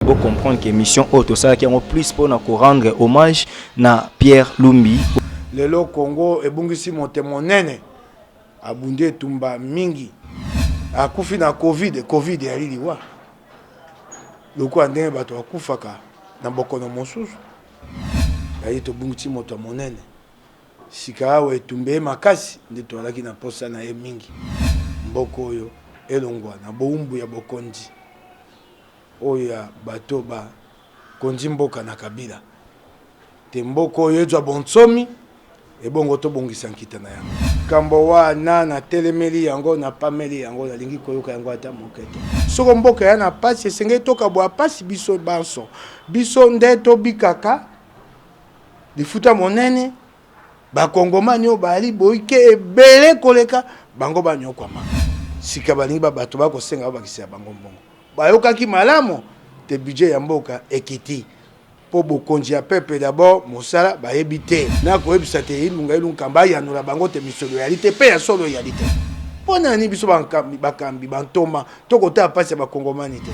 beau comprendre que l'émission auto ça qui en plus pour nous rendre hommage na Pierre Lumbi. Lelo Congo ebungisi monene abunde tumba mingi akufi na covid ya liliwa loko andenge bato akufaka na bokono mosusu ayi to bungisi moto monene sika awe tumbe makasi nde tolaki na posa na ye mingi mboko oyo elongwa na boumbu ya bokonzi oyo ya bato ba konzi mboka na kabila te mboko oyo ezwa bonsomi ebongo to bongisa nkita na yango kambo wana na telemeli yango na pameli yango na lingi koyoka yango ata mokete soko mboka ya na pasi esenge toka bwa pasi biso banso biso nde to bikaka lifuta monene bakongomani oyo bali boyike ebele koleka bango banyokwama sika balingi babato bakosenga bakisi ya bango mbongo bayokaki malamu te budget ya mboka ekiti po bokonzi ya pepe d'abord mosala bayebi te na koyebisa te ilunga ilunkamba yanula bango te misolo ya lite pe ya solo ya lite pona ni biso bakambi bantoma tokota pasi ya bakongomani te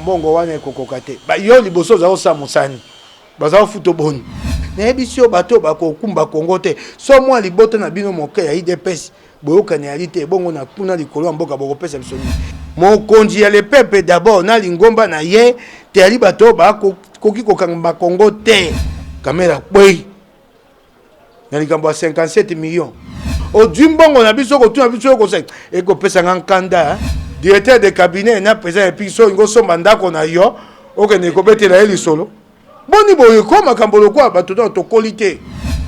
mbongo wana ekokoka te yo liboso za osa mosani baza futo boni nayebi sio bato bakokumba Kongo te so mwa libota na bino moke ya IDPS boyokani ya lite bongo na kuna likolo ya mboka bokopesa biso mokonzi ya le pepe d'abord na lingomba na ye te ali bato koki kokanga Kongo te kamera boy na likambo ya 57 millions odwi mbongo na biso kotuna biso kosa ekopesa nkanda directeur de cabinet na président et puis so ngosomba ndako na yo okene kobetela ye lisolo boni boye ko makambo lokwa bato to qualité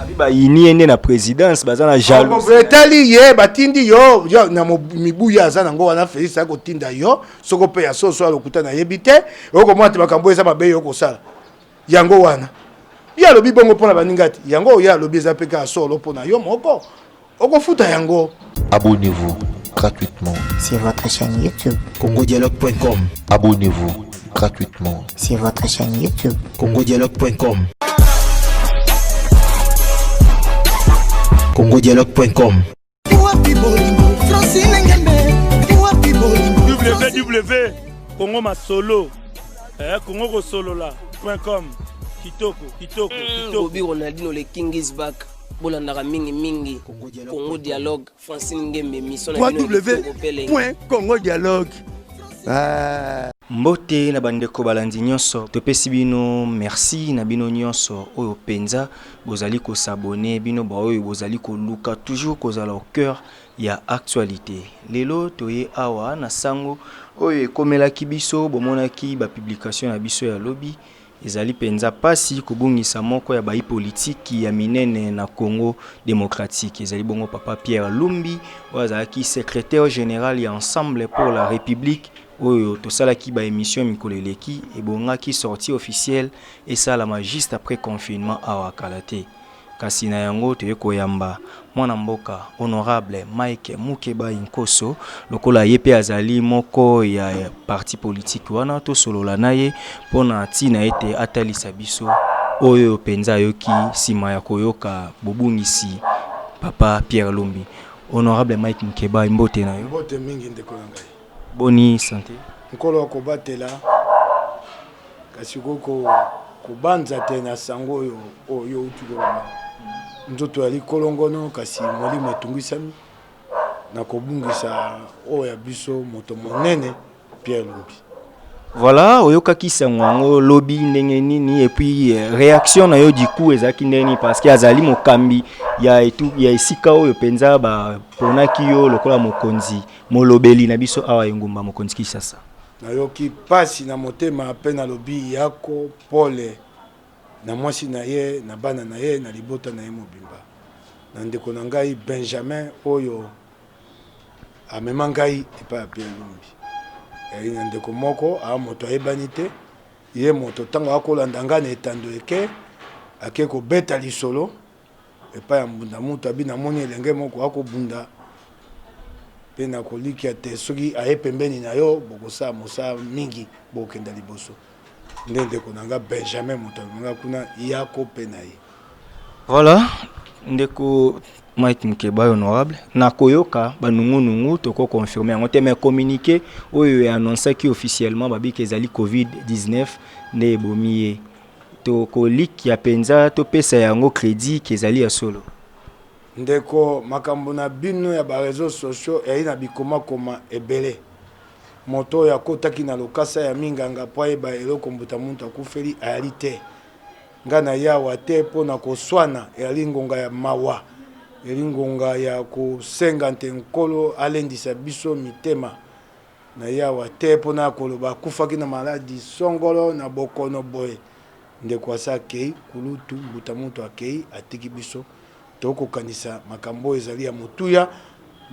Abiba yini na présidence bazana jaloux betali ye batindi yo na mibuya azana ngo wana Félix akotinda yo soko pe ya soso alokuta na yebite oko mwati makambo eza mabe yo kosala yango wana ya lobi bongo pona baningati yango ya lobi eza peka solo pona yo moko okofuta yango. Abonnez-vous gratuitement sur votre chaîne YouTube congodialogue.com. Abonnez-vous gratuitement sur votre chaîne YouTube congodialogue.com. congodialogue.com. www Congo Masolo Congo Solo là.com. Kitoko Bobby Ronaldinho le King is back. Bolandaka mingi Congo Dialogue Francine Ngembe mission www.congodialogue. Mbote na bandeko balandi nyonso topesi bino merci na bino nyonso oyo penza bozali ko s'abonner bino ba oyo bozali ko luka toujours kozala au cœur ya actualité lelo toye awa na sango oyo ekomelaki biso bomonaki ba publication na biso ya lobby ezali penza pasi kobungisa moko ya bai politique ya minene na Congo démocratique ezali bongo papa Pierre Lumbi wazaki secrétaire général ya Ensemble pour la République oyo tosalaki ba émission mikoleleki ebongaki sortie officielle et ça la juste après confinement à Wakalate kasi na yango toye koyamba mwana mboka honorable Mike Mukeba Inkoso lokola yepe azali moko ya parti politique wana to solola naye pona tina ete atalisa biso oyo penza yoki sima ya koyoka bobungisi papa Pierre Lumbi. Honorable Mike Mukeba mbote na yo. Mbote mingi ndeko ngai. Boni santé. Nkolo kobatela kasi koko kubanza tena sango oyo utukoloma nzoto ali kolongono kasi molimo etungisami na kobungisa oyo ya biso moto monene Pierre Lumbi. Voilà oyokaki sango lobby ndenge nini et puis réaction na yo du coup ezaki ndeni parce que azali mokambi ya esika oyo penza ba ponaki yo lokola mokonzi molobeli na biso awa ngumba mokonzi Kisasa na yoki pasi na motema pe na lobby yako pole na mwasi na ye na bana na ye na libota na ye mobimba na ndeko na ngai Benjamin oyo amema ngai epa ya Pierre Lumbi na ndeko moko a moto ayebani te ye moto ntango akolanda nga na etando eke ake kobeta lisolo epa ya mbunda mutu abi namoni elenge moko akobunda mpe na kolikia te soki aye pembeni na yo bokosala mosala mingi bokenda liboso nde ndeko na nga Benjamin moto amemanga kuna yako mpe na ye. Voilà ndeko Mike Mukeba honorable na koyoka banungu toko confirmer yango te mais communiqué oyo annonce ki officiellement babi ke ezali COVID-19 ne bomiye to kolik ya penza to pesa yango crédit ke ezali ya solo ndeko makambo na bino ya ba réseaux sociaux et na bikoma koma ebele moto ya kotaki na lokasa ya minganga po eba eloko mbuta muntu akufeli ayali te ngana yawa te po na koswana eyali ngonga ya mawa elingonga ya kosenga nte nkolo alendisa biso mitema na yawa te po na koloba akufaki na maladi songolo na bokono boye ndeko asa akei kulutu mbuta muntu akei atiki biso tokokanisa makambo ezali ya motuya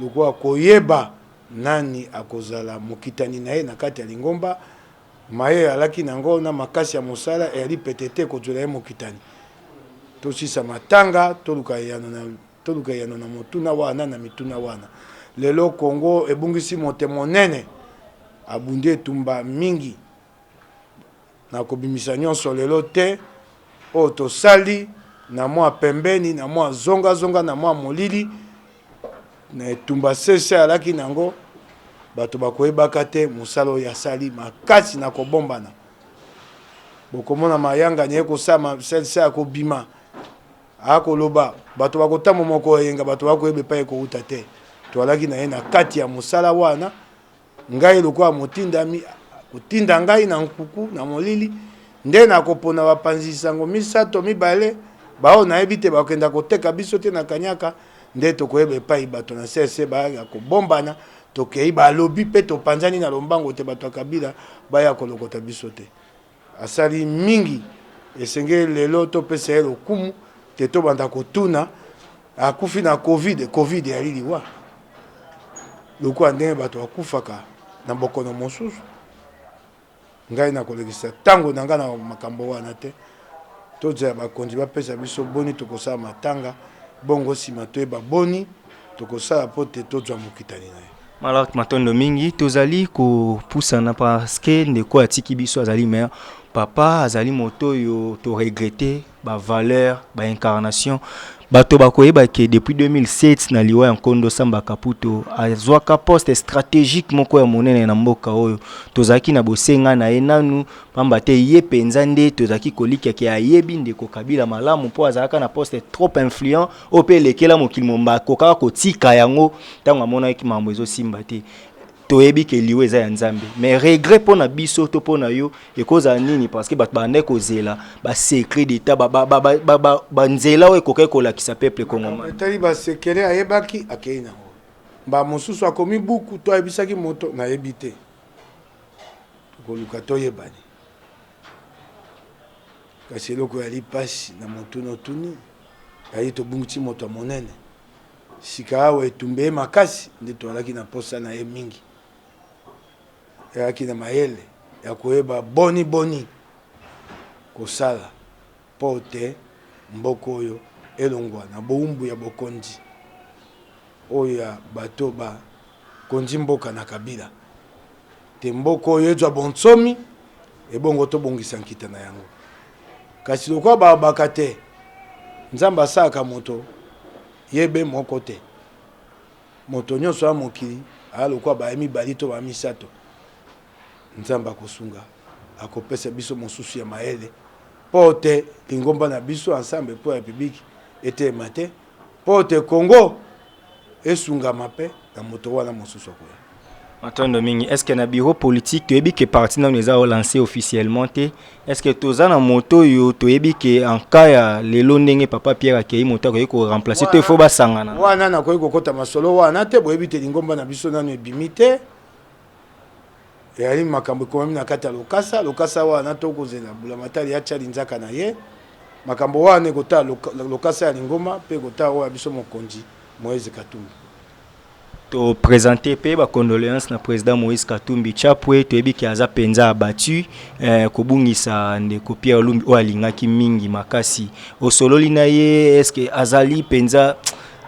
lokola koyeba nani akozala mokitani na ye na kati ya lingomba maye alaki nango na makasi ya mosala eyali petete kozwela ye mokitani tosisa matanga toluka yano na motuna wana na mituna wana lelo Congo ebungisi mote monene abundi etumba mingi na kobimisa nyonso lelo te o tosali na mwa pembeni na mwa zonga na mwa molili na etumba sese alaki nango bato bakoyebaka te musalo ya sali makasi na kobombana bokomona mayanga nye kosama selse akobima akoloba bato bakotamo moko yenga bato bakoyebe pa ekouta te toalaki na ye na kati ya musala wana ngai lokwa motindami kotinda ngai na nkuku na molili nde na kopona bapanzisango misato mibale bao nayebi te bakenda koteka biso te na kanyaka nde tokoyeba epai bato na sese baya kobombana tokei balobi pe topanzani na lombango te bato ya kabila baya kolokota biso te asali mingi esenge lelo topesa ye lokumu te tobanda kotuna akufi na covid yali liwa lokwa ndenge bato akufaka na bokono mosusu ngai na kolekisa tango na nga na makambo wana te tozela bakonzi bapesa biso boni tokosala matanga bongo nsima toyeba boni tokosala po te tozwa mokitani na ye malak matondo mingi tozali kopusana parce que ndeko atiki biso azali mais papa azali moto yo to regretter ba valeur ba incarnation bato bakoyeba ke depuis 2007 na liwa ya Nkondo Samba Kaputo azwaka poste stratégique moko ya monene na mboka oyo tozaki na bosenga na ye nanu pamba te ye penza nde tozaki kolika ke ayebi ndeko Kabila malamu po azalaka na poste trop influent ope lekela mokili momba kokaka kotika yango ntango amona ki mambo ezo simba te toyebi ke liwe eza ya nzambe mais regret pona biso to pona yo ekoza nini parce que bato bande kozela ba secret d'état ba nzela o ekoka kolakisa peuple congolais etali ba sekele ayebaki akei nango ba mosusu akomi buku to ayebisaki moto na yebi te tokoluka toyebani kasi eloko yali pasi na motuno tuni ayi tobungisi moto ya monene sika awa etumbe makasi nde toalaki na posa na ye mingi yaki na mayele ya koyeba boni kosala po te mboko oyo elongwa na boumbu ya bokonzi oyo ya bato bakonzi mboka na Kabila te mboko oyo ezwa bonsomi ebongo tobongisa nkita na yango kasi lokwa babaka te nzamba asalaka moto yebe moko te moto nyonso ya mokili alokwa bayemi bali to bamisato nzamba kosunga akopesa biso mosusu ya maele po te lingomba na biso ensemble po ya public ete mate po te Congo esunga mape na moto wana mosusu akoya matondo mingi est-ce que na bureau politique toyebi ke parti na neza lancé officiellement te est-ce que toza na moto yo toyebi ke en cas ya lelo ndenge papa Pierre akei moto ko remplacer to faut basangana wana na koyi kokota masolo wana te boyebi te lingomba na biso nanu ebimi te yali makambo komami na kati ya lokasa wana tokozela bulamatali ya tshali nzaka na ye makambo wana ekota lokasa ya lingoma pe kota oyo ya biso mokonzi Moïse Katumbi to présenter pe ba condoléances na président Moïse Katumbi chapwe toyebi ki aza penza abattu kobungisa ndeko Pierre Lumbi o alingaki mingi makasi osololi na ye est-ce que azali penza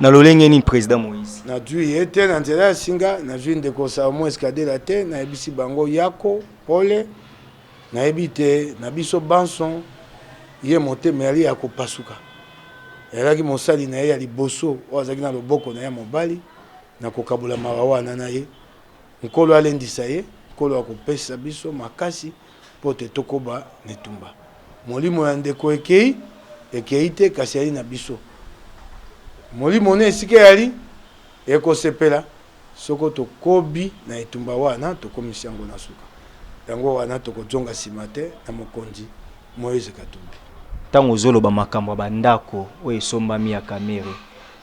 na lolenge ni président Moïse na dui ete na nzela ya singa na dui ndeko Salomon Escadela te na ebisi bango yako pole na ebite na biso banson ye motema yali ya kopasuka Elaki mosali na ye ya liboso ozaki na loboko na ya mobali na kokabula mawawana na ye nkolo alendisa ye nkolo akopesa biso makasi po te tokoba netumba molimo ya ndeko ekei te kasi ali na biso molimo ne esika yali ekosepela soko tokobi na etumba wana tokomisi yango na suka yango wana tokozonga nsima te na mokonzi Moïse Katumbi. Tango zoloba makambo bandako oyo esombami ya kamere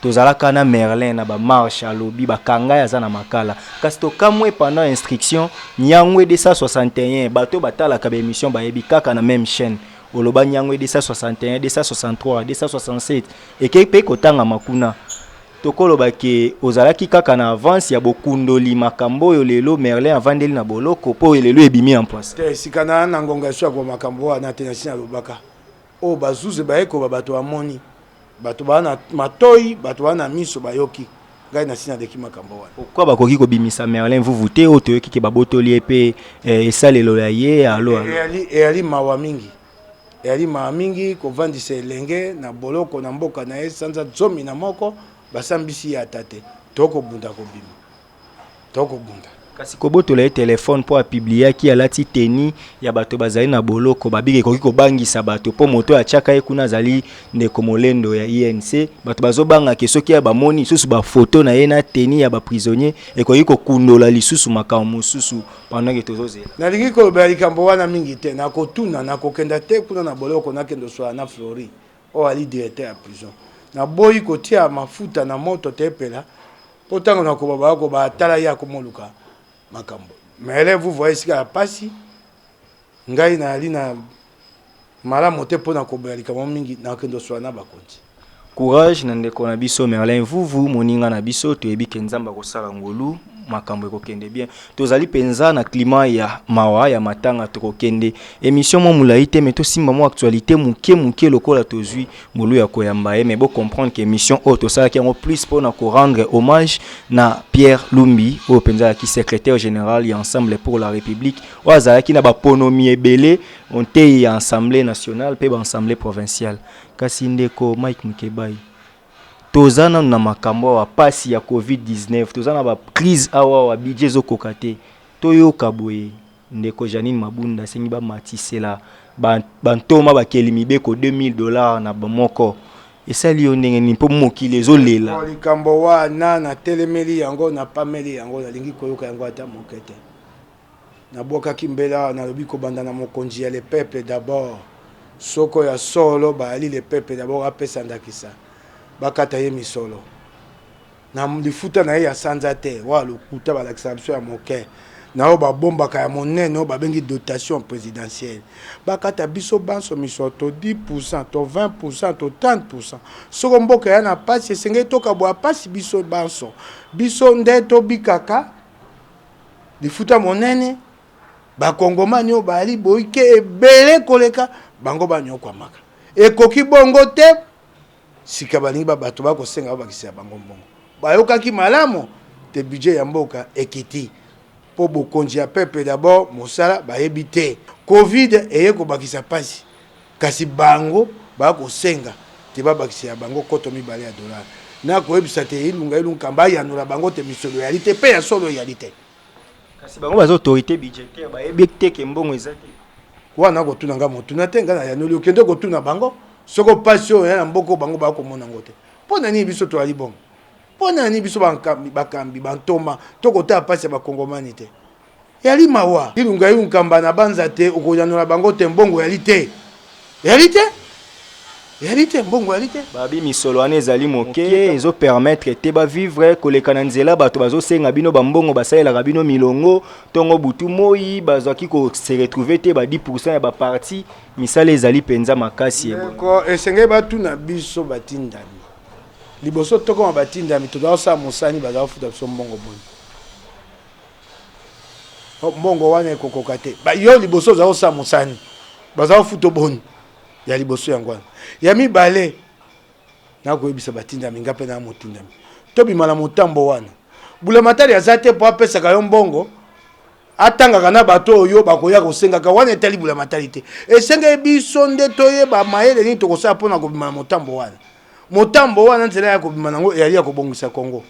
tozalaka na Merlin na ba marche alobi bakanga yaza na makala kasi tokamwe pendant instruction nyangwe 261 bato batalaka ba émission bayebi kaka na même chaîne oloba nyangwe 261 263 267 ekei pe kotanga makuna tokoloba ke ozalaki kaka na avance ya bokundoli makambo oyo lelo Merlin avandeli na boloko po lelo ebimi en place te sikana na ngonga swa kwa makambo wana te na sina lobaka o bazuze baeko bato amoni bato bana matoi bato bana miso bayoki ngai na sina deki makambo wana pourquoi bakoki kobimisa Merlin vous te o toyoki ke babotoli epe esalelo ya ye alo ali mawa mingi ali mawa mingi kovandisa elenge na boloko na mboka na ye sanza zomi na moko basambisi ya tate tokobunda kobima tokobunda kasi kobotola ye telefone po apublier ki alati teni ya bato bazali na boloko babike koki kobangisa bato po moto atiaka ye kuna azali ndeko molendo ya INC bato bazobanga ke soki ya bamoni lisusu bafoto na ye na teni ya baprisonnier ekoki kokundola lisusu makambo mosusu pendant ke tozozela nalingi koloba likambo wana mingi te nakotuna nakokenda te kuna na boloko nakendo soa na Flori o ali directeur ya prison na boyi kotia mafuta na moto tepela po tango nakoba bako batala ya komoluka makambo mais vous voyez sika ya pasi ngai na ali na malamu te pona koboya likambo mingi nakendo soa na bakonzi courage na ndeko na biso Merlin vuvu moninga na biso toyebi ke nzamba kosala ngolu makambo ekokende bien tozali penza na climat ya mawa ya matanga tokokende émission mo mulai te mais to simba mo actualité muke lokola tozui molu ya koyamba mais bo comprendre que émission auto sala ki en plus pour na ko rendre hommage na Pierre Lumbi au penza ki secrétaire général et ensemble pour la République o azala ki na ba ponomi ebele on te assemblée nationale pe ba assemblée provinciale kasi ndeko Mike Mukebai tozana na makambo wa pasi ya COVID-19 tozana ba crise awa wa budget zo kokate toyoka boye ndeko Janine Mabunda sengi ba matisela bantoma bakeli mibeko $2000 na bamoko esali yo ndenge ni po mokile zo lela likambo wana na telemeli yango na pameli yango nalingi koyoka yango ata mokete na boka kimbela na lobi ko banda na mokonzi ya le peuple d'abord soko ya solo ba ali le peuple d'abord apesa ndakisa bakata ye misolo na lifuta na ye ya sanza te wa lokuta balakisa biso ya moke na o babombaka ya monene o babengi dotation présidentielle bakata biso banso misoto 10% to 20% to 30% soko mboka ya na pasi esenge toka bwa pasi biso banso biso nde to bikaka lifuta monene bakongomani o bali boike ebele koleka bango banyokwa maka ekoki bongo te sika balingi bato bakosenga bakisia bango mbongo bayokaki malamu te budget ya mboka ekiti po bokonzi ya peuple d'abord mosala bayebi te covid eye kobakisa pasi kasi bango bakosenga te babakisia bango koto mibale ya dollar na koyebisa te ilunga ilunkamba yanula bango te misolo yali te pe ya solo yali te kasi bango baza autorité budgétaire bayebi te ke mbongo eza te wana kotuna nga motuna te nga na yanuli okende kotuna bango soko pasi oyo na mboko bango bakomona ngo te pona ni biso to ali bongo pona ni biso bakambi bantoma tokota pasi ya bakongomani te yali mawa ilunga yunkamba na banza te okoyanula bango te mbongo yali te mbongo yali te babi misolo ane ezali moke ezo permettre te ba vivre koleka na nzela bato bazosenga bino bambongo basalelaka bino milongo tongo butu moi bazwaki ko se retrouver te ba 10% ya ba parti misala ezali penza makasi ko esenge batuna biso batindami liboso toko batindami toza mosani baza futa biso mbongo boni mbongo wana ekokoka te ba yo liboso za mosani baza futa boni ya liboso yango wana ya mibale na koyebisa batindami ngape na motindami tobima na motambo wana bula matali azate po apesaka yo mbongo atangaka na bato oyo bakoya kosengaka wana etali bula matali te esenge biso nde toyeba mayele nini tokosala mpona kobima na motambo wana motambo wana nzela ya kobima nango yali ya kobongisa Congo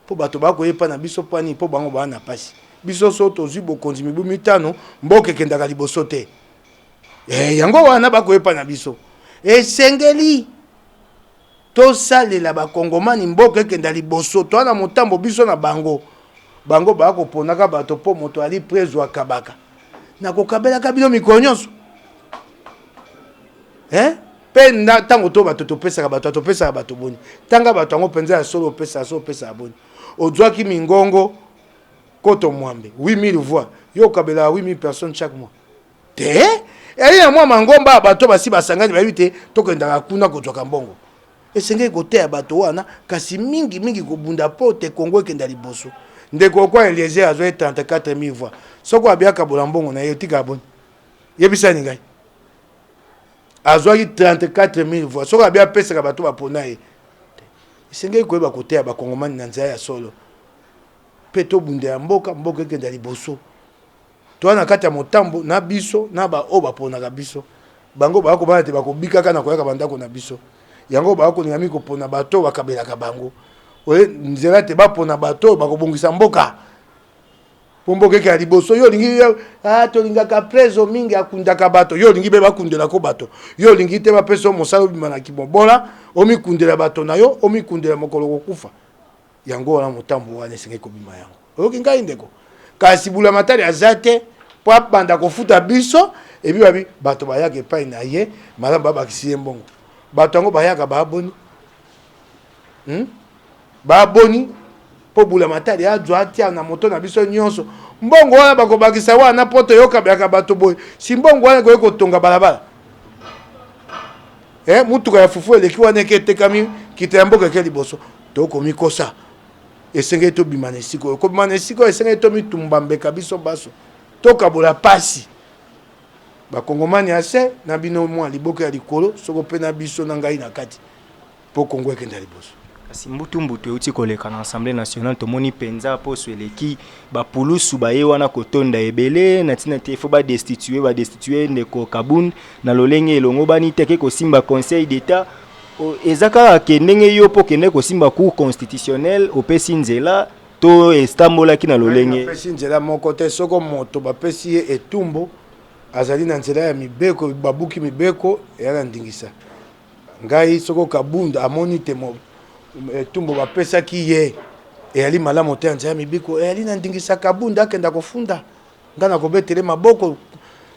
po bato bakoyepa na biso pani po bango bana pasi biso so tozwi bokonzi mibu mitano mboka ekendaka liboso te yango wana bakoyepa na biso esengeli tosalela bakongomani mboka ekenda liboso toana motambo biso na bango bakoponaka bato po moto ali prezwa kabaka nakokabelaka bino mikolo nyonso pe ntango to bato topesaka bato boni tanga bato yango mpenza ya solo opesa boni ozwaki mingongo koto mwambe 8000 voix yo okabela 8000 personnes chaque mois te eli na mwa mangomba bato basi basangani bayebi te tokendaka kuna kozwaka mbongo esengeli koteya bato wana kasi mingi kobunda po te Kongo ekenda liboso ndeko kwa Eliezer azwa 34000 voix soko abiaka bola mbongo na ye tika boni yebisani ngai azwaki 34000 voix soko abia pesaka bato bapona ye esengeli koyeba koteya bakongomani na nzela ya solo pe tobunda ya mboka ekenda liboso toana kati ya motambo na biso na o baponaka biso bango bakobana te bakobikaka na koyaka bandako na biso yango bakoninga mi kopona bato bakabelaka bango nzela te bapona bato bakobongisa mboka po mboka ekenda liboso yo lingi tolingaka preso mingi akundaka bato yo lingi be bakundelako bato yo lingi te bapesa mosala obima na kimobola omikundela bato na yo omikundela mokolo kokufa yango wana motambo wana esengeli kobima yango oyoki ngai ndeko kasi bula matari aza te po abanda kofuta biso ebi babi bato bayaka epai na ye malamu babakisi ye mbongo bato yango bayaka baboni po bula matari azwa atia na moto na biso nyonso mbongo wana bakobakisa wana po toyokabelaka bato boye si mbongo wana koye kotonga balabala mutuka ya fufu eleki wana eke etekami kita ya mboka eke liboso tokomikosa esengeli tobima na esika kobima na esika esengeli tomitumba mbeka biso baso tokabola pasi bakongomani ase na bino mwa liboka ya likolo soko mpe na biso na ngai na kati po Kongo ekenda liboso kasi mbutu euti koleka na Assemblée nationale tomoni penza poso eleki bapulusu baye wana kotonda ebele na tina te fo badestituer ndeko Kabund na lolenge elongo bani teke kosimba conseil d'état ezaka kendenge yo po kende kosimba cour constitutionnel opesi nzela to estambolaki na lolenge opesi nzela moko te soko moto bapesi ye etumbo azali na nzela ya mibeko babuki mibeko eyala ndingisa ngai soko Kabund amoni te etumbo bapesaki ye eyali malamu te ya nzela ya mibeko eyali na ndingisa Kabund akenda kofunda nga na kobetele maboko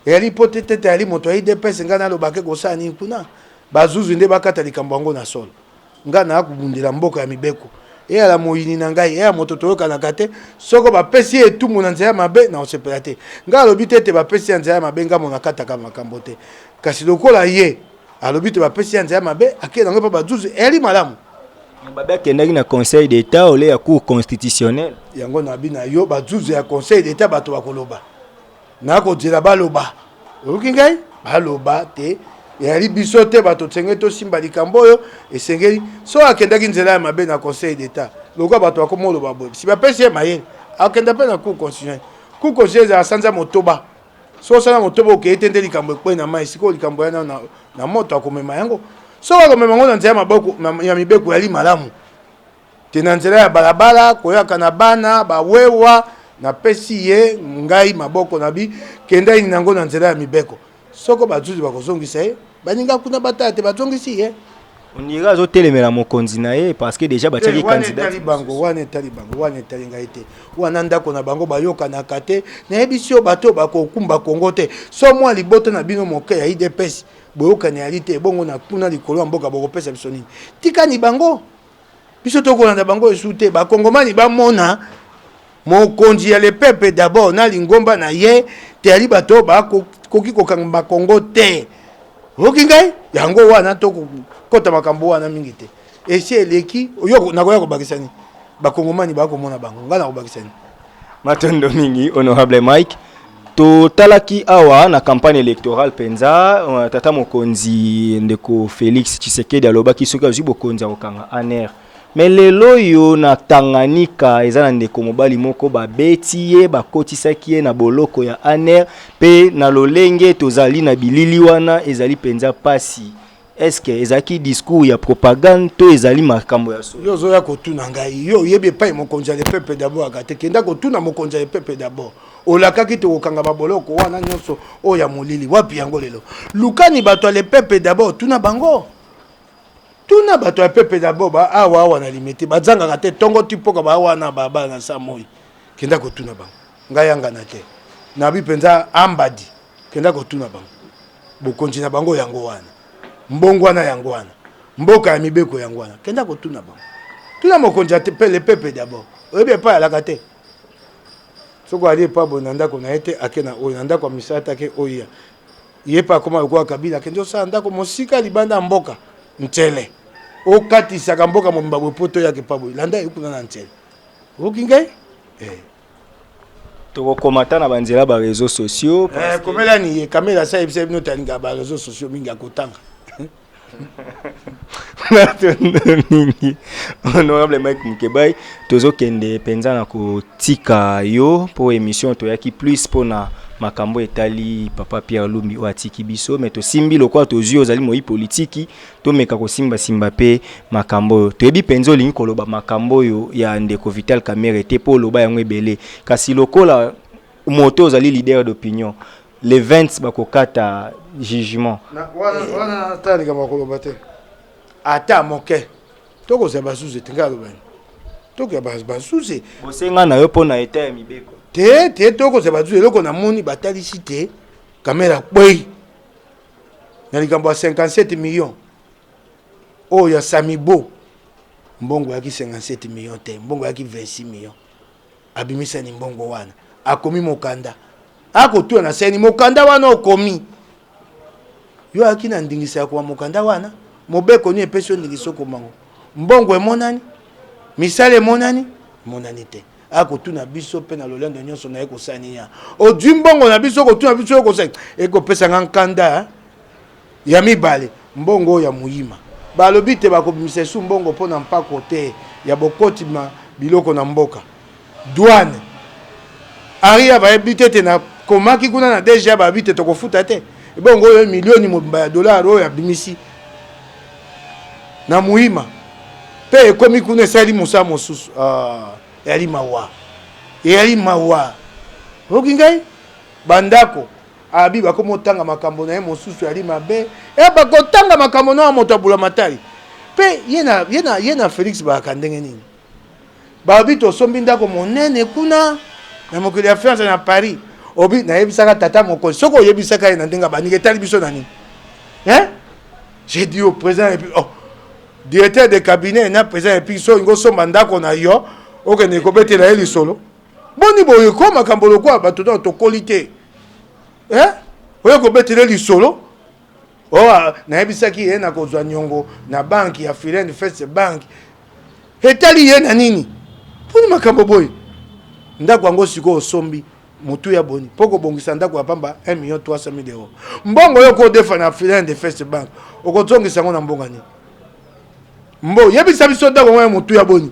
eyali po te eyali moto ya IDPS nga nalobake kosala nini kuna bazuzu nde bakata likambo yango na solo nga na akubundela mboka ya mibeko eyala moyini na ngai eya moto toyokanaka te soko bapesi ye etumbu na nzela ya mabe na osepela te nga alobi te bapesi ya nzela ya mabe nga mona kataka makambo te kasi lokola ye alobi te bapesi ya nzela ya mabe akei nango mpe bazuzu eyali malamu babe akendaki na conseil d'état ole ya cour constitutionnel yango na bina yo bazuzu ya conseil d'état bato bakoloba nakozela baloba oyoki ngai baloba te yali biso te bato tsenge to simba likambo oyo esengeli so akendaki nzela ya mabe na conseil d'état lokola bato bakomoloba boye si bapesi ye mayele akenda mpe na cour constitutionnelle ezala sanza motoba so osala motoba okei te nde likambo ekwei na mai sikoyo likambo yana na moto akomema yango so akomema yango na nzela ya mibeko yali malamu te na nzela ya balabala koyaka na bana bawewa napesi ye ngai maboko na bi kenda ini nango na nzela ya mibeko soko bazuzi bakozongisa ye baninga kuna batala te bazongisi ye ondira azotelemela mokonzi na ye parce que déjà batiaki candidat wana etali ngai te wana ndako na bango bayokanaka te nayebisi yo bato bakokumba Kongo te so mwa libota na bino moke ya IDPS boyokani yali te bongo na kuna likolo ya mboka bokopesa biso nini tikani bango biso tokolanda bango esu te bakongomani bamona mokonzi ya le peuple d'abord na lingomba na ye te ali bato bakoki kokanga Kongo te oki ngai yango wana tokota makambo wana mingi te esi eleki yo nakoya kobakisani bakongomani bakomona bango nga na kobakisani matondo mingi honorable Mike totalaki awa na campagne électorale penza tata mokonzi ndeko Félix Tshisekedi alobaki soki azwi bokonzi akokanga ANR mais lelo yo na Tanganyika eza na ndeko mobali moko babeti ye bakotisaki ye na boloko ya ANR pe na lolenge tozali na bilili wana ezali penza pasi est-ce que ezaki discours ya propagande to ezali makambo ya solo yo zoya kotuna ngai yo yebe pa mokonzi ya pepe d'abord akate kenda kotuna mokonzi ya pepe d'abord olakaki te kokanga baboloko wana nyonso oyo ya molili wapi yango lelo lukani bato ya pepe d'abord tuna bango tuna bato ya pepe d'abord ba awa na limite bazangaka te tongo tipoka ba wana baba na samoi kenda kotuna bango ngai yanga na te na bi penza ambadi kenda kotuna bango bokonzi na bango yango wana mbongo wana yango wana mboka ya mibeko yango wana kenda kotuna bango tuna mokonzi ya le pepe d'abord oyebi pa alaka te soko ali pa bonanda ko na ete akena oyo nanda kwa misata ke oya yepa koma kwa kabila kende osala ndako mosika libanda mboka ntele okatisaka mboka momba bopoto yake pa boy landa ekuna na ntele okingai tokokomata na banzela ba réseaux sociaux komela ni kamera sa ebise bino talinga ba réseaux sociaux mingi akotanga honorable Mike Mukebai tozokende penza na kotika yo po émission toyaki plus pona makambo etali papa Pierre Lumbi o atiki biso mais to simbi lokwa tozui ozali moi politiki to meka ko simba pe makambo toyebi penzo lingi koloba makambo yo ya ndeko Vital Kamerhe te po loba yango ebele kasi lokola moto ozali leader d'opinion les 20 bakokata jugement wana tali kama koloba te ata moke toko za basuze tinga lobani toko ya basuze bosenga na yo pona eta ya mibeko te toko za basuze loko na moni batalisi te kamera boy na likambo 57 millions oh ya Samibo mbongo yaki 57 millions te mbongo yaki 26 millions abimisa ni mbongo wana akomi mokanda akotua na seni mokanda wana okomi yo akina ndingisa ya kwa mokanda wana mobeko ni epesio ndingiso komango mbongo emonani misale emonani monani te akotuna biso pe na lolendo nyonso na ekosani ya odwi mbongo na biso kotuna biso ekosani ekopesa nkanda ya mibale mbongo ya muyima balobi te bakobimisa su mbongo pona mpako te ya bokoti ma biloko na mboka douane aria ba ebite te na komaki kuna na deja ba bite to kofuta te ebongo yo milioni mobimba ya dollar oyo abimisi na muima pe ekomi kuna esali musa mosusu yali mawa okingai bandako abi bakomotanga makambo na ye mosusu yali mabe bakotanga makambo na moto abula matari pe yena Felix bakandenge nini babi tosombi ndako monene kuna na mokili ya France na Paris obi na yebisaka tata moko soko yebisaka ye na ndenga banike tali biso na nini j'ai dit au président et puis directeur de cabinet na président et puis so ngo somba ndako na yo okende kobetela ye lisolo boni boye ko makambo lokwa bato to qualité oyo kobetela lisolo na yebisaki ye na kozwa nyongo na banki ya Filen First Bank etali ye na nini boni makambo boye ndako yango siko sombi mutu ya boni poko bongisa ndako apamba 1,300,000 euros mbongo yo ko defa na Filen de First Bank okozongisa ngo na mbonga ni mbo yebisa biso ndako mwa mutu ya boni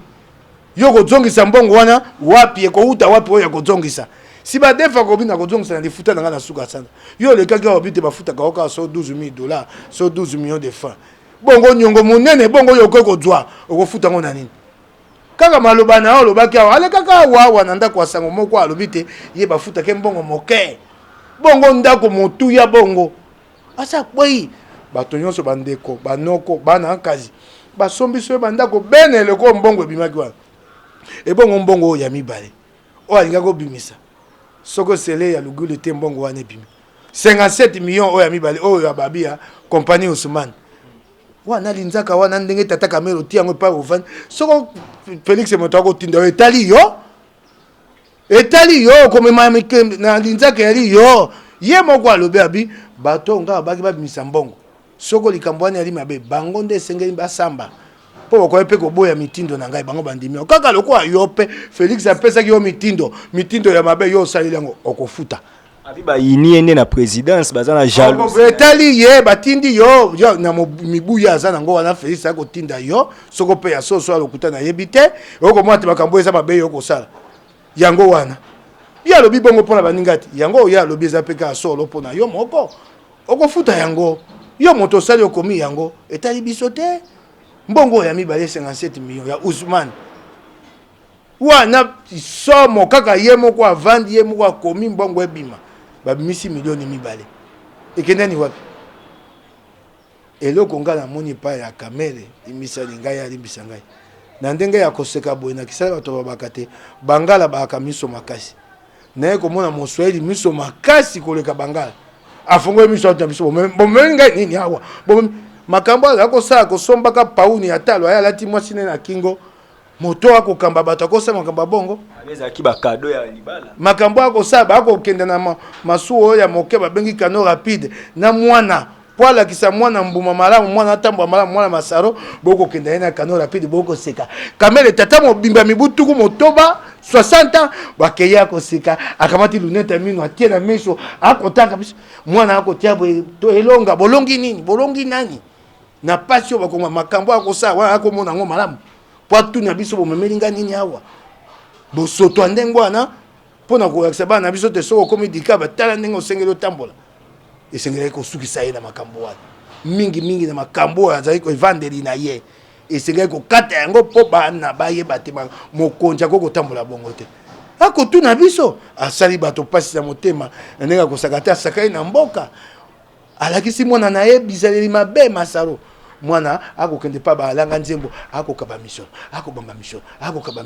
yo kozongisa mbongo wana wapi ekouta wapi oyo kozongisa si ba defa ko bina kozongisa na lifuta na suka sana yo le kaka obite bafuta ka oka so 12,000 dollars so 12 millions de francs bongo nyongo munene bongo yo ko kozwa okofuta ngo na nini kaka maloba na yo lobaki awa ale kaka awa na ndako asango moko alobi te ye bafuta ke mbongo moke bongo ndako motu ya bongo asa kwei bato nyonso bandeko banoko bana kazi basombi so bandako benele ko mbongo ebimaki wana ebongo mbongo ya mibale o alinga ko bimisa soko sele ya lugulu te mbongo wana ebimi 57 millions o ya mibale o ya babia compagnie Ousmane wana linzaka wana ndenge tata Kamero ti yango pa ofani soko Felix Moto tinda etali yo komema na linzaka yali yo ye moko alobi abi bato nga baki babimisa mbongo soko likambo wana yali mabe bango nde sengeli basamba po bakoye pe koboya mitindo na ngai bango bandimi kaka lokwa yo pe Felix apesaki yo mitindo ya mabe yo salili yango okofuta abi ba yini ende na présidence bazana jaloux etali ye batindi yo na mibuya azana ngo wana Felix akotinda yo soko pe ya soso alokuta na yebite oko mwati makambo eza mabe yo kosala yango wana ya lobi bongo pona baningati yango ya lobi eza pe ka solo pona yo moko okofuta yango yo moto sali okomi yango etali biso te mbongo ya mibale 57 millions ya Ousmane wana somo kaka ye moko avandi ye moko akomi mbongo ebima babimisi milioni mibale ekendani wapi eloko nga namoni pa ya kamele imisali ngai alimbisa ngai na ndenge ya koseka boye na kisala bato babaka te bangala baka miso makasi naye komona moswahili miso makasi koleka bangala afongo miso ata miso bomeli ngai nini awa makambo akosala kosombaka pauni atalo aya lati mwasi ne na kingo moto akokamba bato akosala makambo bongo abezaki ba cadeau ya libala makambo akosala bakokende na masuo ya moke babengi kano rapide na mwana poala kisa mwana mbuma malamu mwana tambo malamu mwana masaro boko kenda na kano rapide boko seka kamele tata mobimba mibutuku motoba 60 ans bakeya ko seka akamati luneta mino atie na meso akotaka biso mwana akotia to elonga bolongi nini bolongi nani na pasio bakoma makambo akosa wana akomona ngo malamu poatu na biso bomemelinga nini awa bosoto ndengwana pona ko yakisa na biso te soko komi dikaba tala ndengo sengelo tambola esengeli kosukisa ye na makambo wana mingi na makambo azali kovandeli na ye esengeli kokata yango mpo bana bayeba te mokonzi akokotambola bongo te akotuna biso asali bato pasi na motema ndenge akosaka te asakali na mboka alakisi mwana na ye bizaleli mabe masaro mwana akokende pa balanga nzembo akokaba mission akobamba mission akokaba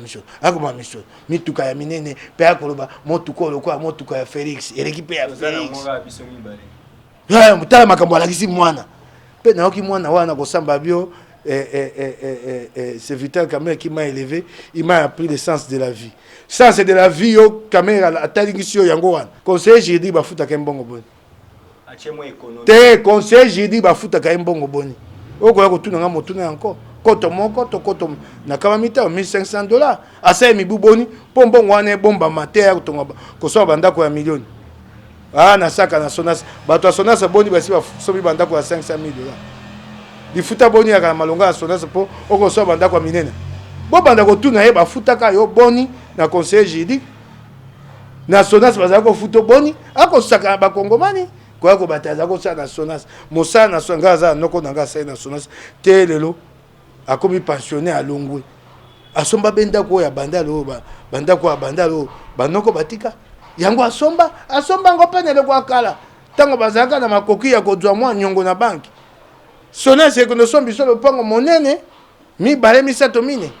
mission mituka ya minene pe akoloba motuka olokwa motuka ya Felix eleki pe ya Felix ya mutala makambo alakisi mwana pe naoki mwana wana kosamba bio c'est vital Kamel qui m'a élevé, il m'a appris le sens de la vie. Sens de la vie yo Kamel atalingisi yo yango wana. Conseiller j'ai dit bafuta ka mbongo boni. Achemo économie. Te conseiller j'ai dit bafuta ka mbongo boni. Oko ya kotuna nga motuna encore. Koto moko to koto na kama mita $1500. Asa mibu boni po mbongo wana bomba mate ya kutonga kosoba bandako ya milioni. Ah na saka na Sonas bato Sonas boni basi basobi bandako ya $500,000. Difuta boni ya malonga ya Sonas po oko so bandako ya minene. Bo bandako tuna ye bafuta ka yo boni na conseiller juridique. Na Sonas bazako futo boni ako saka ba kongomani kwa ko bataza ko sa na Sonas. Mosa na songa za noko nanga sa na Sonas te lelo akomi pensionné à Longwe. Asomba benda ko ya bandalo bandako ya bandalo banoko batika. Yango asomba ngo penele kwa kala tango bazaka na makoki ya kozwa mwa nyongo na banki Sonas e kono sombi solo pango monene mi bale mi sato mine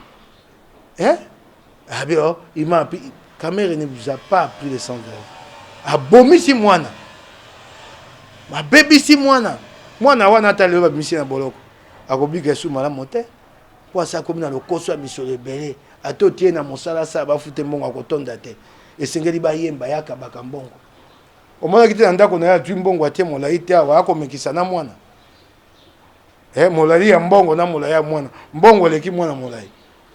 abio ima Kamel ne vous a pas appris les 100 €. Abomisi mwana mabebisi mwana wana tale ba misi na boloko akobika su mala mote po sa komi na lokoso ya misolo ebele ato tie na mosala sa bafute mbongo akotonda te esengeli bayemba yaka bakambongo omona kiti na ndako na ya twi mbongo atie molai te awa akomekisa na mwana molai ya mbongo na molai ya mwana mbongo eleki mwana molai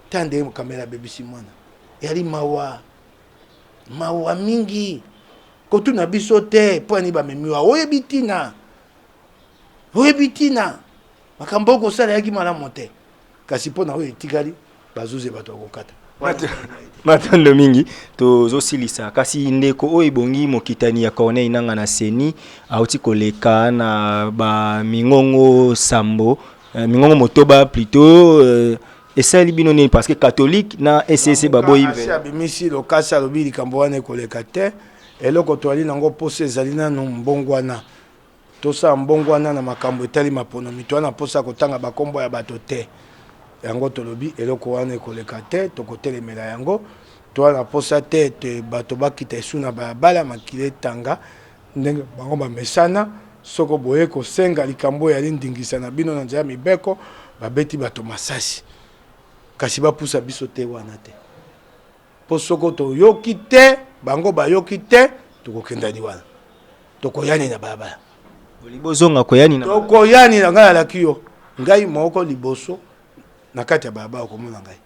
tande Kamel abebisi mwana yali mawa mingi kotuna biso te po ani bamemiwa oyebi tina makambo okosala yaki malamu te kasi mpo na oyo etikali bazuze bato akokata matondo mingi tozosilisa kasi ndeko oyo ebongi mokitani ya Corneille nanga na seni auti koleka na ba mingongo sambo mingongo motoba plutôt esali bino nini parce que catholique na SSC baboyi abimisi lokasi alobi likambo wana ekoleka te eloko toali nango posa ezali nano mbongwana tosala mbongwana na makambo etali maponomi toana posa kotanga bakombo ya bato te yango tolobi eloko wana ekoleka te tokotelemela yango toana posa te bato bakita esu na balabala makili etanga ndenge bango bamesana soko boye kosenga likambo yali ndingisa na bino na nzela mibeko babeti bato masasi kasi bapusa biso te wana te po soko toyoki te bango bayoki te tokokendani wana tokoyani na balabala libozonga koyani na tokoyani na ngai alaki yo ngai moko liboso na kati ya balabala okomona ngai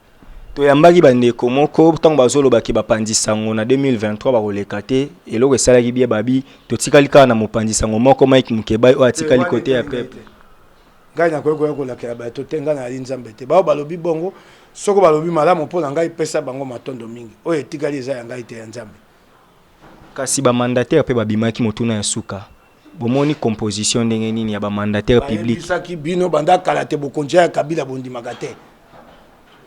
toyambaki bandeko moko ntango bazolobaki bapandisango na 2023 bakoleka te eloko esalaki bie babi totikali kaka na mopandisango moko Mike Mukebai oyo atikali kote ya peuple ngai nakoki kolakela bato te ngai nayali nzambe te bao balobi bongo soko balobi malamu mpo na ngai pesa bango matondo mingi oyo etikali eza ya ngai te ya nzambe kasi bamandataire mpe babimaki motuna ya suka bomoni composition ndenge nini ya ba mandataire public saki bino banda kalate bokonja ya Kabila bondimaka te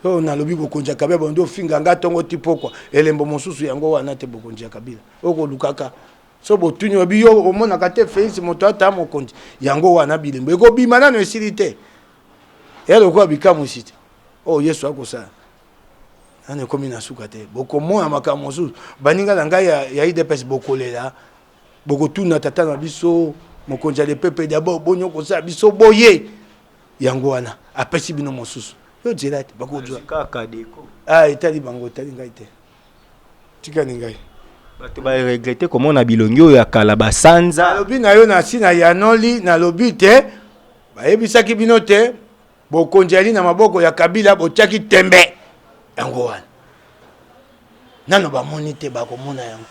o na lobi bokonja Kabila bondo finga nga tongo tipokwa elembo mosusu yango wana te bokonja Kabila oko lukaka so botuni obi yo omona kate Félix moto ata mokonji yango wana bilembo eko bima nano esilite elo kwa bikamu site o Yesu akosa ane komi na suka te bokomo ya makambo mosusu baninga na ngai ya IDPS bokolela bokotuna tata na biso mokonja le pepe d'abord bonyo kosa biso boye yango wana apesi bino mosusu yo direct bakozwa kaka deko etali bango tali ngai te tika ni ngai bato ba regretter comment na bilongi oyo ya kala basanza lobi na yo na sina ya noli na lobi te bayebisaki bino te bokonjali na maboko ya Kabila botiaki tembe yango wana nano bamoni te bakomona yango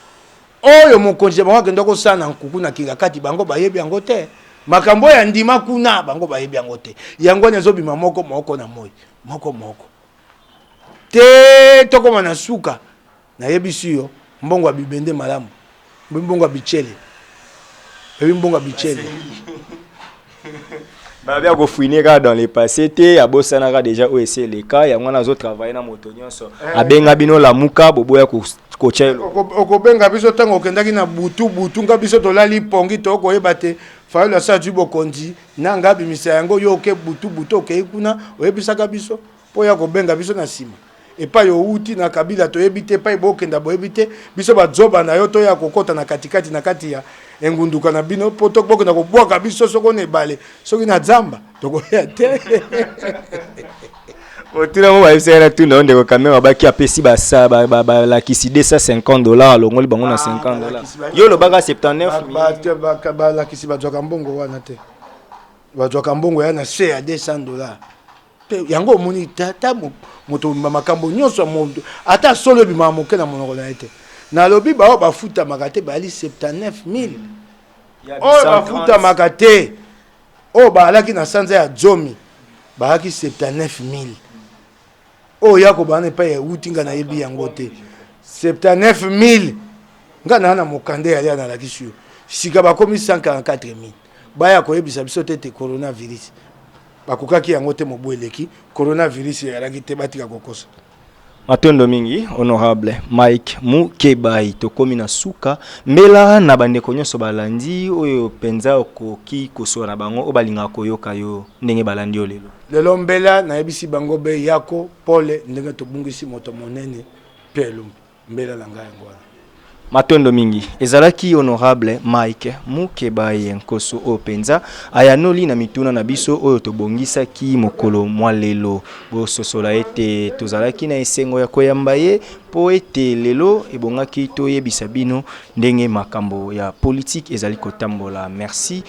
oyo mokonzi bango akenda kosala nkuku na kikakati bango bayebi yango te makambo ya ndima kuna bango bayebi yango te yango nezobima moko na moi moko te tokoma na suka nayebisi yo mbongo ya bibende malamu mbongo ya bichele babia ko fouiner dans le passé te abosanaka déjà OSC les cas ya ngwana zo travailler na moto nyonso abenga bino la muka boboya ko kochelo okobenga biso tango okendaki na butu nga biso tolali pongi tokoyeba te fayola sa jubo kondi na ngabi misa yango yo ke butu okei kuna oyebisaka biso po ya kobenga biso na sima epa yo uti na Kabila toyebi te pa ibokenda boyebi te biso bazoba na yo to ya kokota na katikati na kati ya engunduka na bino po tokokenda kobwaka biso soko ne bale soki na zamba tokoya te otuna mo baisera tu na ndeko kamera baki apesi basa la kisi $250 longoli bango na $50 yo lo baka 79 ba la kisi bazwaka mbongo wana te bazwaka mbongo ya na se ya $200 yango moni tata moto makambo nyonso mondo ata solo bima moke na monoko na ete na lobi ba bafuta makate bali 79000 o bafuta makate o balaki na sanza ya Jomi balaki 79000 o yako bana pa ya utinga na yebi yango te 79000 ngana na mokande ya na lakisi yo sika bakomi 144000 baya koyebisa biso te coronavirus bakukaki yango te mobweleki coronavirus yaraki te batika kokosa matondo mingi honorable Mike Mukebai tokomi na suka mbela na bandeko nyonso balandi oyo penza okoki kosola na bango obalinga koyoka yo ndenge balandi yo lelo mbela na yebisi bango be yako pole ndenge tobungisi moto monene pelo mbela la ngai ngwana matondo mingi ezalaki honorable Mike Mukebai nkoso o penza ayanoli na mituna na biso oyo tobongisaki mokolo mwa lelo bososola ete tozalaki na esengo ya koyamba ye po ete lelo ebongaki toyebisa bino ndenge makambo ya politique ezali kotambola. Merci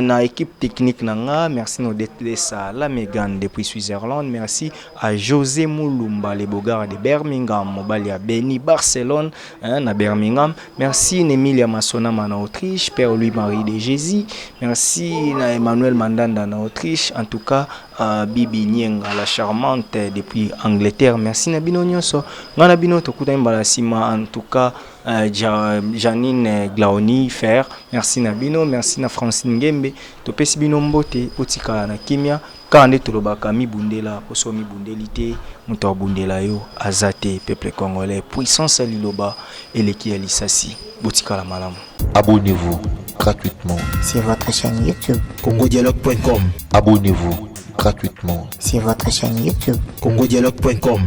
na équipe technique nanga, merci no detlesa la Megan depuis Switzerland, merci à José Moulumba le Bogar de Birmingham, mobali ya Beni Barcelone na Birmingham, merci Emilia Masonama na Autriche, Père Louis-Marie de Jésus, merci na Emmanuel Mandanda na Autriche, en tout cas Bibi Nyenga la charmante depuis Angleterre, merci na bino nyonso ngana bino tokuta mbala sima, en tout cas Janine Glaoni Fer, merci na bino, merci na Francine Ngembe, topesi bino mbote otikala na kimia kande tolobaka mibundela poso mibundelité muto abundela yo azate peuple congolais puissance liloba eleki ya lisasi botikala malamu. Abonnez-vous gratuitement sur votre chaîne YouTube. congodialogue.com. Abonnez-vous gratuitement sur votre chaîne YouTube. congodialogue.com.